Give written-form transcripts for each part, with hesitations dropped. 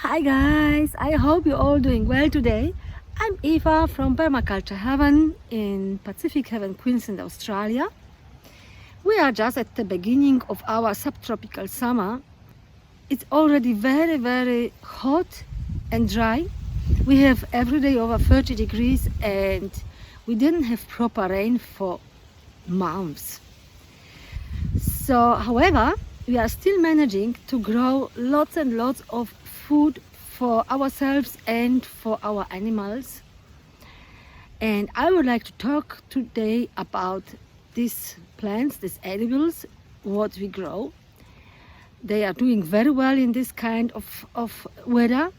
Hi guys, I hope you're all doing well today. I'm Eva from Permaculture Heaven in Pacific Heaven, Queensland, Australia. We are just at the beginning of our subtropical summer. It's already very hot and dry. We have every day over 30 degrees and we didn't have proper rain for months. So, however, we are still managing to grow lots and lots of food for ourselves and for our animals. And I would like to talk today about these plants, these edibles, what we grow. They are doing very well in this kind of weather,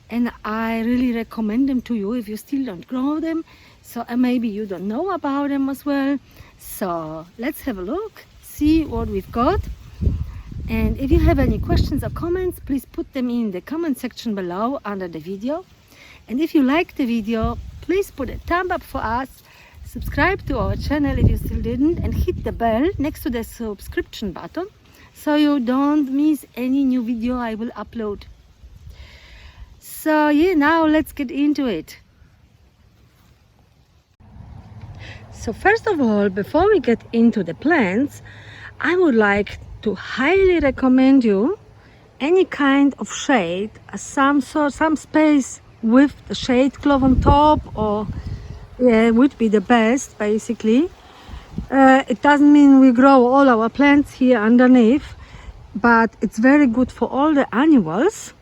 and I really recommend them to you if you still don't grow them. So maybe you don't know about them as well. So let's have a look, see what we've got. And if you have any questions or comments, please put them in the comment section below under the video. And if you like the video, please put a thumb up for us, subscribe to our channel if you still didn't, and hit the bell next to the subscription button so you don't miss any new video I will upload. So yeah, now let's get into it. So first of all, before we get into the plants, I would like to highly recommend you any kind of shade, some space with the shade cloth on top, or would be the best basically. It doesn't mean we grow all our plants here underneath, but it's very good for all the animals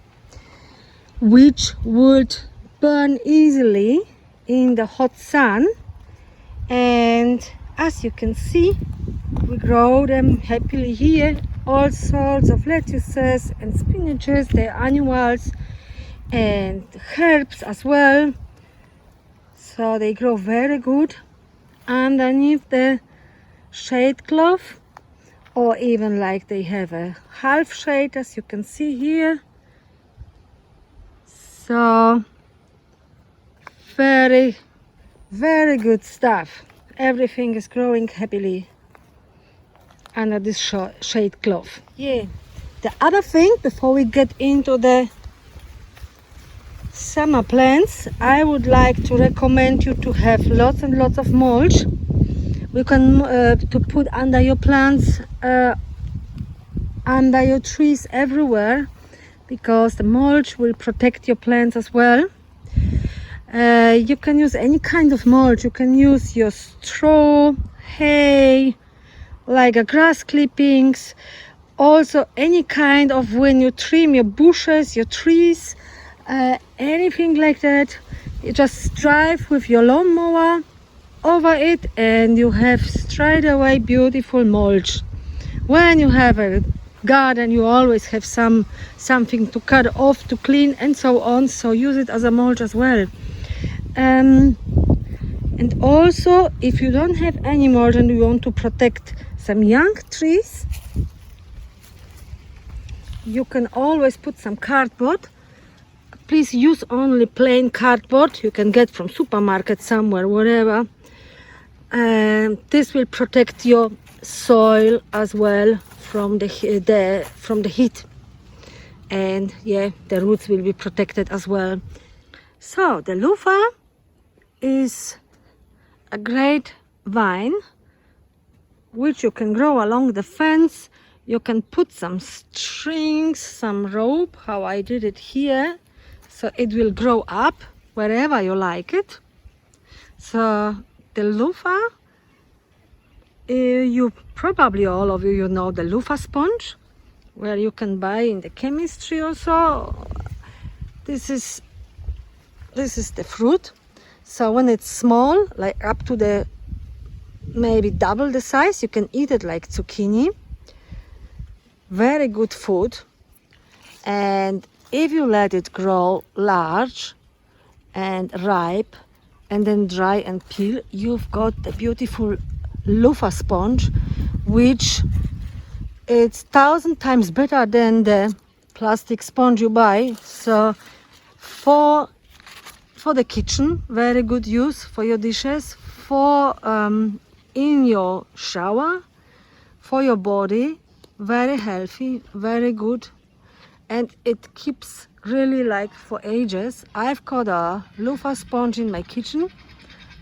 which would burn easily in the hot sun. And as you can see, we grow them happily here, all sorts of lettuces and spinaches, they're annuals, and herbs as well. So they grow very good underneath the shade cloth, or even like they have a half shade, as you can see here. So very good stuff. Everything is growing happily under this shade cloth. Yeah. The other thing, before we get into the summer plants, I would like to recommend you to have lots and lots of mulch. We can to put under your plants, under your trees, everywhere, because the mulch will protect your plants as well. You can use any kind of mulch. You can use your straw, hay, like a grass clippings, also any kind of, when you trim your bushes, your trees, anything like that. You just drive with your lawnmower over it and you have straight away beautiful mulch. When you have a garden, you always have something to cut off, to clean, and so on, so use it as a mulch as well. And also, if you don't have any mulch and you want to protect some young trees, you can always put some cardboard. Please use only plain cardboard you can get from supermarket somewhere, wherever. This will protect your soil as well from the heat, and yeah, the roots will be protected as well. So the loofah is a great vine which you can grow along the fence. You can put some strings, some rope, how I did it here, so it will grow up wherever you like it. So the loofah, you probably, all of you know the loofah sponge, where you can buy in the chemistry also. This is the fruit. So when it's small, like up to the maybe double the size, you can eat it like zucchini. Very good food. And if you let it grow large and ripe and then dry and peel, you've got the beautiful loofah sponge, which it's 1,000 times better than the plastic sponge you buy. So for the kitchen, very good use for your dishes, for in your shower, for your body, very healthy, very good, and it keeps really like for ages. I've got a loofah sponge in my kitchen.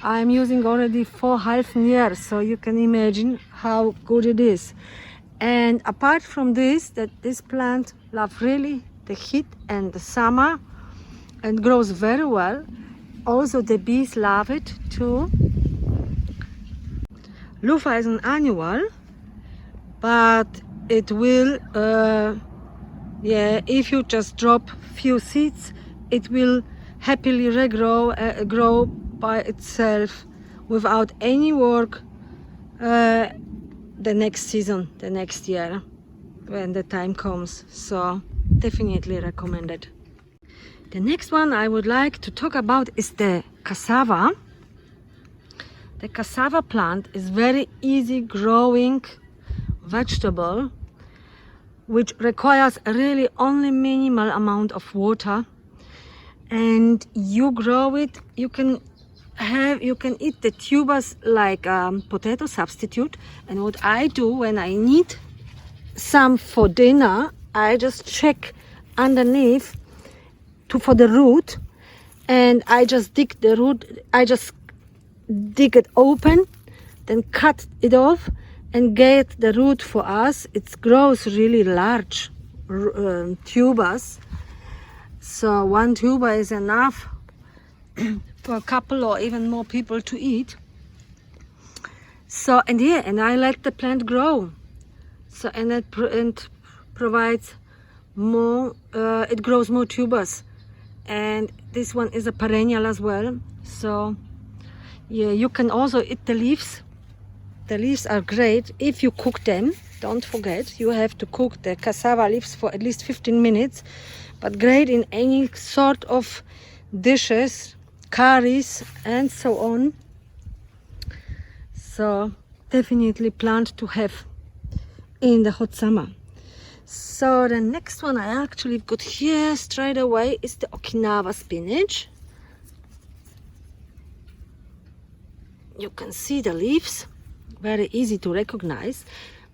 I'm using already for half years, so you can imagine how good it is. And apart from this, that this plant loves really the heat and the summer and grows very well. Also the bees love it too. Loofah is an annual, but it will if you just drop few seeds, it will happily regrow, grow by itself without any work the next season, the next year, when the time comes. So definitely recommended. The next one I would like to talk about is the cassava. The cassava plant is very easy growing vegetable, which requires really only minimal amount of water, and you grow it. You can eat the tubers like potato substitute. And what I do when I need some for dinner, I just check underneath for the root, and I just dig the root. I just dig it open, then cut it off and get the root for us. It grows really large tubers, so one tuber is enough for a couple or even more people to eat. So and I let the plant grow. So and it provides more. It grows more tubers, and this one is a perennial as well. So yeah, you can also eat the leaves. The leaves are great if you cook them. Don't forget, you have to cook the cassava leaves for at least 15 minutes. But great in any sort of dishes, curries and so on. So definitely plant to have in the hot summer. So the next one I actually got here straight away is the Okinawan spinach. You can see the leaves, very easy to recognize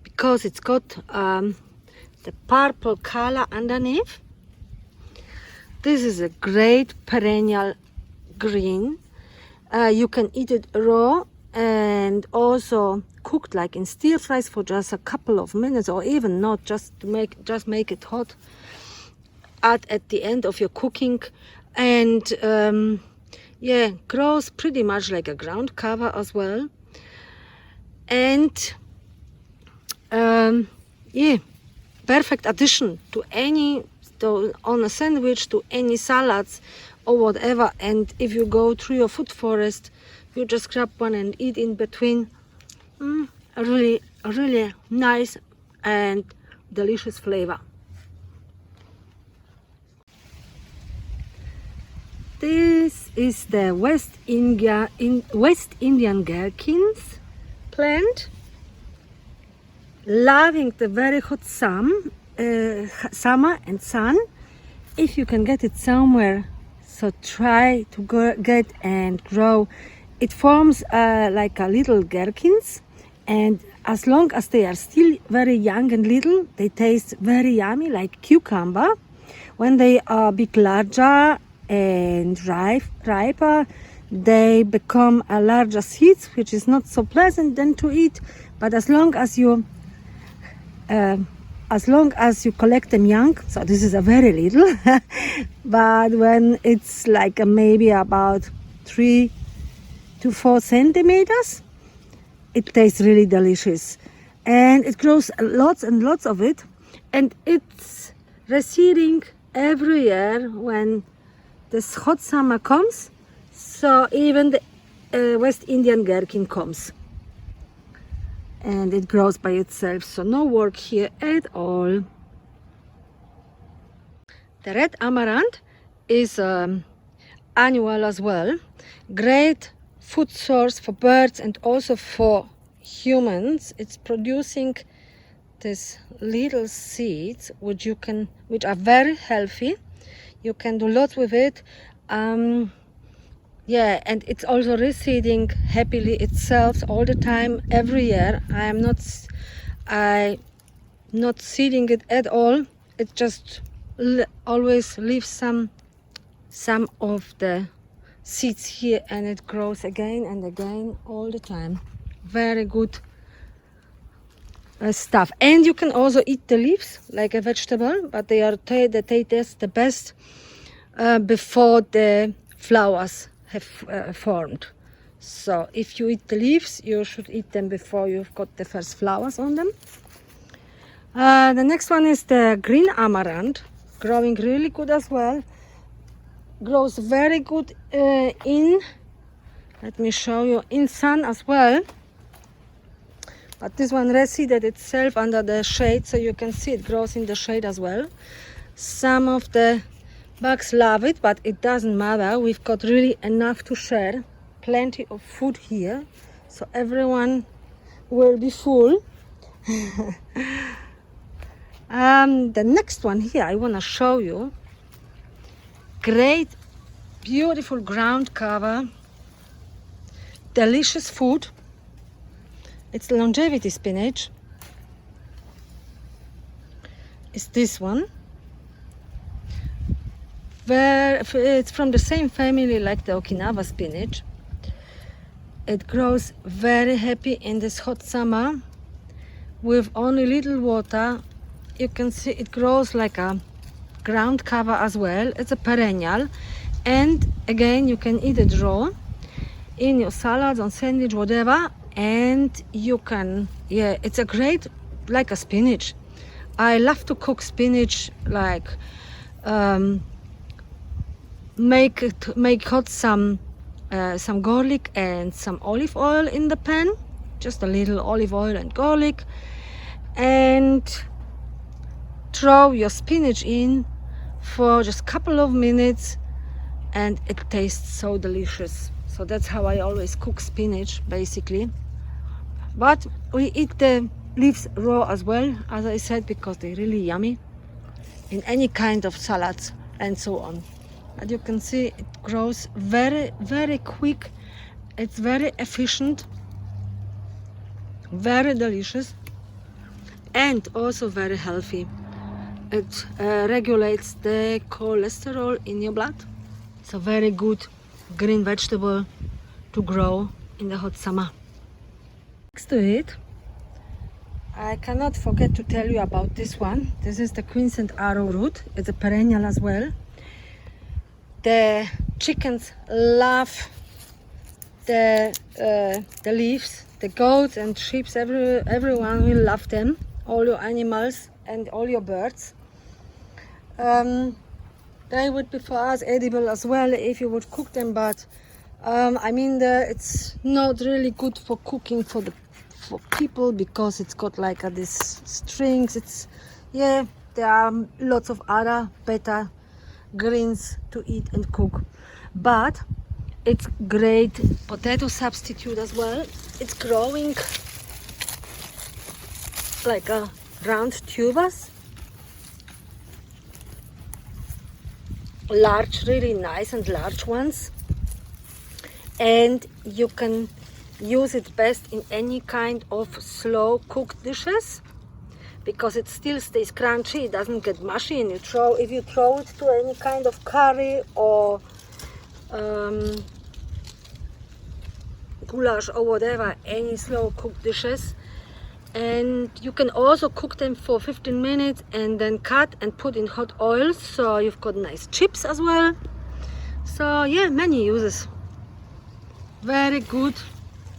because it's got the purple color underneath. This is a great perennial green. You can eat it raw and also cooked like in stir fries for just a couple of minutes, or even not, just to make it hot at the end of your cooking. And yeah, grows pretty much like a ground cover as well. And yeah, perfect addition to any, on a sandwich, to any salads or whatever. And if you go through your food forest, you just grab one and eat in between. A really nice and delicious flavor. This is the West Indian gherkins plant, loving the very hot summer and sun. If you can get it somewhere, so try to get and grow. It forms like a little gherkins, and as long as they are still very young and little, they taste very yummy, like cucumber. When they are a bit larger and riper, they become a larger seeds, which is not so pleasant then to eat. But as long as you collect them young, so this is a very little, but when it's like maybe about 3 to 4 centimeters, it tastes really delicious, and it grows lots and lots of it, and it's receding every year when this hot summer comes. So even the West Indian gherkin comes, and it grows by itself, so no work here at all. The red amaranth is annual as well. Great food source for birds and also for humans. It's producing these little seeds which are very healthy. You can do lots with it. Yeah, and it's also reseeding happily itself all the time, every year. I'm not seeding it at all. It just always leave some of the seeds here, and it grows again and again all the time. Very good stuff. And you can also eat the leaves like a vegetable, but they taste the best before the flowers have formed. So if you eat the leaves, you should eat them before you've got the first flowers on them. The next one is the green amaranth, growing really good as well. Grows very good let me show you, in sun as well. But this one reseeded itself under the shade, so you can see it grows in the shade as well. Some of the bugs love it, but it doesn't matter. We've got really enough to share. Plenty of food here, so everyone will be full. The next one here I want to show you. Great, beautiful ground cover. Delicious food. It's longevity spinach. It's this one. It's from the same family like the Okinawa spinach. It grows very happy in this hot summer with only little water. You can see it grows like a ground cover as well. It's a perennial, and again you can eat it raw in your salads, on sandwich, whatever. And you can, it's a great, like a spinach. I love to cook spinach, like make hot some garlic and some olive oil in the pan, just a little olive oil and garlic, and throw your spinach in for just a couple of minutes, and it tastes so delicious. So that's how I always cook spinach, basically. But we eat the leaves raw as well, as I said, because they're really yummy in any kind of salads and so on. But you can see it grows very, very quick. It's very efficient, very delicious, and also very healthy. It regulates the cholesterol in your blood. So very good green vegetable to grow in the hot summer. Next to it, I cannot forget to tell you about this one. This is the Queensland Arrowroot. It's a perennial as well. The chickens love the leaves. The goats and sheep, everyone will love them. All your animals and all your birds. They would be for us edible as well if you would cook them, but I mean it's not really good for cooking for people, because it's got like these strings. There are lots of other better greens to eat and cook, but it's great potato substitute as well. It's growing like a round tubers, large, really nice and large ones, and you can use it best in any kind of slow cooked dishes, because it still stays crunchy. It doesn't get mushy, and if you throw it to any kind of curry or goulash or whatever, any slow cooked dishes. And you can also cook them for 15 minutes and then cut and put in hot oil, so you've got nice chips as well. So many uses. Very good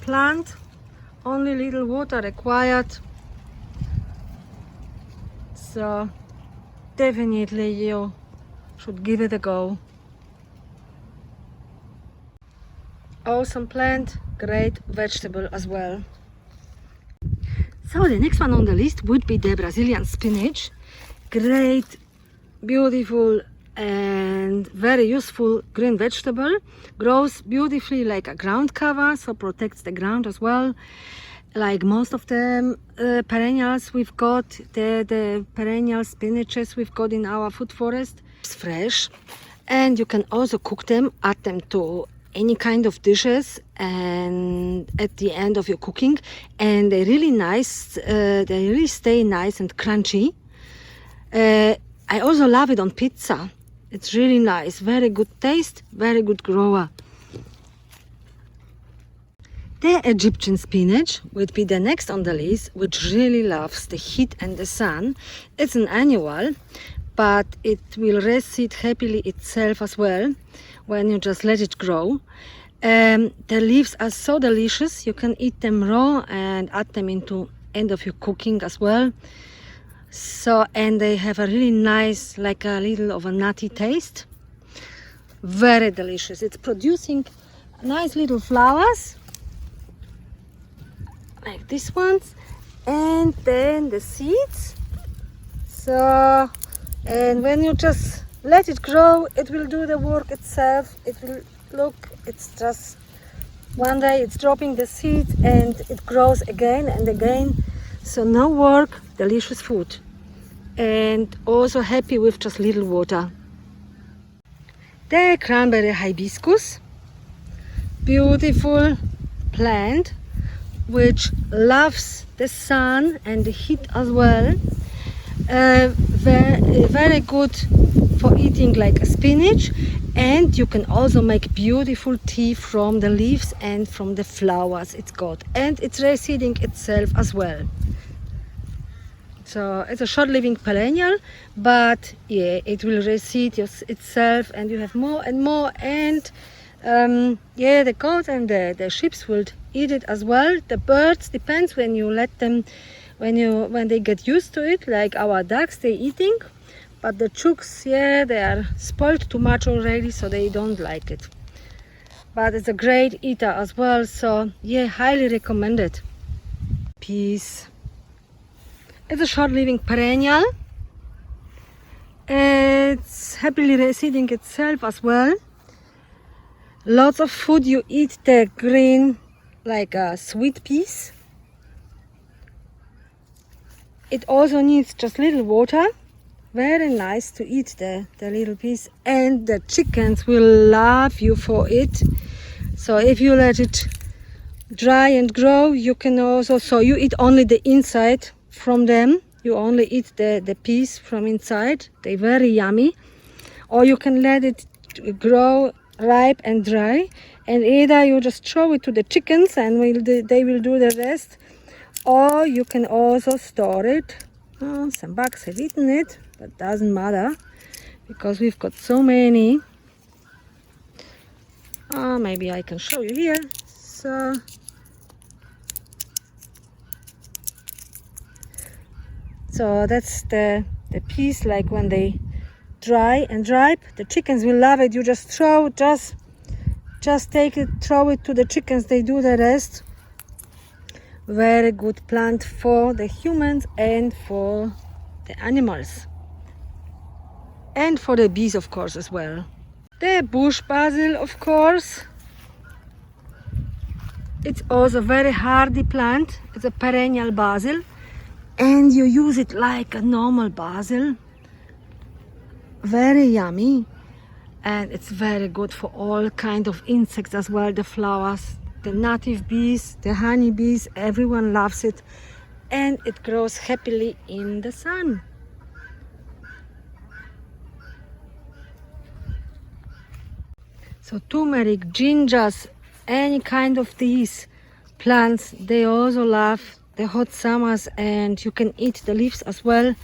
plant, only little water required, so definitely you should give it a go. Awesome plant, great vegetable as well. So the next one on the list would be the Brazilian spinach. Great, beautiful and very useful green vegetable. Grows beautifully like a ground cover, so protects the ground as well. Like most of the perennials we've got, the perennial spinaches we've got in our food forest. It's fresh, and you can also cook them, add them to any kind of dishes and at the end of your cooking, and they're really nice. They really stay nice and crunchy. I I also love it on pizza. It's really nice, very good taste, very good grower. The Egyptian spinach would be the next on the list, which really loves the heat and the sun. It's an annual, but it will reseed happily itself as well when you just let it grow. The leaves are so delicious. You can eat them raw and add them into end of your cooking as well. So, and they have a really nice, like a little of a nutty taste. Very delicious. It's producing nice little flowers like these ones, and then the seeds. So, and when you just let it grow, it will do the work itself. It will look, it's just one day it's dropping the seeds and it grows again and again. So no work, delicious food, and also happy with just little water. The cranberry hibiscus, beautiful plant which loves the sun and the heat as well. Very good for eating like a spinach, and you can also make beautiful tea from the leaves and from the flowers it's got, and it's reseeding itself as well. So it's a short-living perennial, but yeah, it will reseed itself, and you have more and more, and yeah, the goats and the sheep will eat it as well. The birds, depends when you let them, when they get used to it, like our ducks, they eating, but the chooks, yeah, they are spoiled too much already, so they don't like it. But it's a great eater as well, so yeah, highly recommended. Peas. It's a short-living perennial. It's happily reseeding itself as well. Lots of food. You eat the green, like sweet peas. It also needs just little water. Very nice to eat the little peas, and the chickens will love you for it. So if you let it dry and grow, you can also, so you eat only the inside from them. You only eat the peas from inside. They're very yummy. Or you can let it grow ripe and dry, and either you just throw it to the chickens and they will do the rest, or you can also store it. Some bugs have eaten it, but doesn't matter because we've got so many. Maybe I can show you here. So that's the peas, like when they dry and ripe, the chickens will love it. You just throw, just take it, throw it to the chickens, they do the rest. Very good plant for the humans and for the animals, and for the bees, of course, as well. The bush basil, of course, it's also a very hardy plant. It's a perennial basil, and you use it like a normal basil. Very yummy, and it's very good for all kind of insects as well. The flowers, the native bees, the honey bees, everyone loves it, and it grows happily in the sun. So turmeric, gingers, any kind of these plants, they also love the hot summers, and you can eat the leaves as well.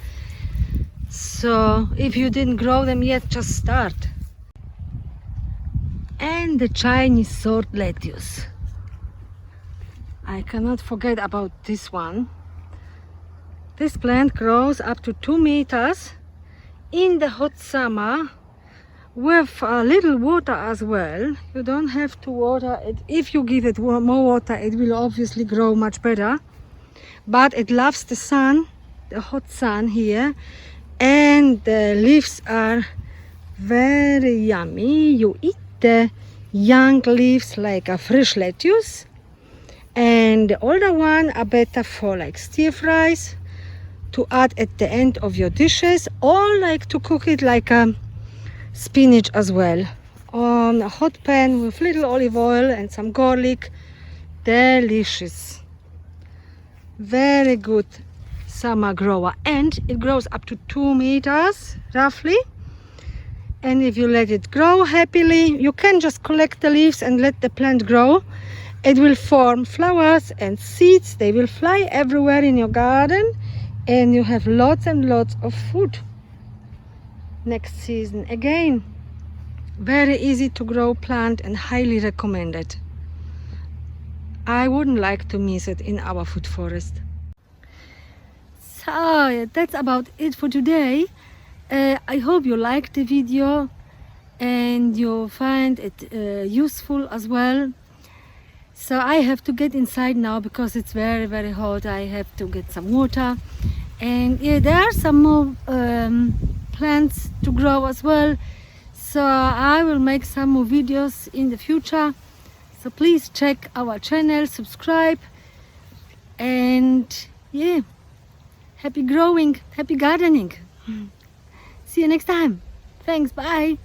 So if you didn't grow them yet, just start. And the Chinese sword lettuce. I cannot forget about this one. This plant grows up to 2 meters in the hot summer with a little water as well. You don't have to water it. If you give it more water, it will obviously grow much better. But it loves the sun, the hot sun here. And the leaves are very yummy. You eat the young leaves like a fresh lettuce, and the older one are better for like stir fries, to add at the end of your dishes, or like to cook it like a spinach as well on a hot pan with little olive oil and some garlic. Delicious, very good summer grower, and it grows up to 2 meters roughly. And if you let it grow happily, you can just collect the leaves and let the plant grow. It will form flowers and seeds. They will fly everywhere in your garden, and you have lots and lots of food next season. Again, very easy to grow plant and highly recommended. I wouldn't like to miss it in our food forest. So that's about it for today. I hope you liked the video and you find it useful as well. So I have to get inside now because it's very, very hot. I have to get some water, and yeah, there are some more plants to grow as well. So I will make some more videos in the future. So please check our channel, subscribe, and yeah, happy growing, happy gardening. See you next time. Thanks, bye.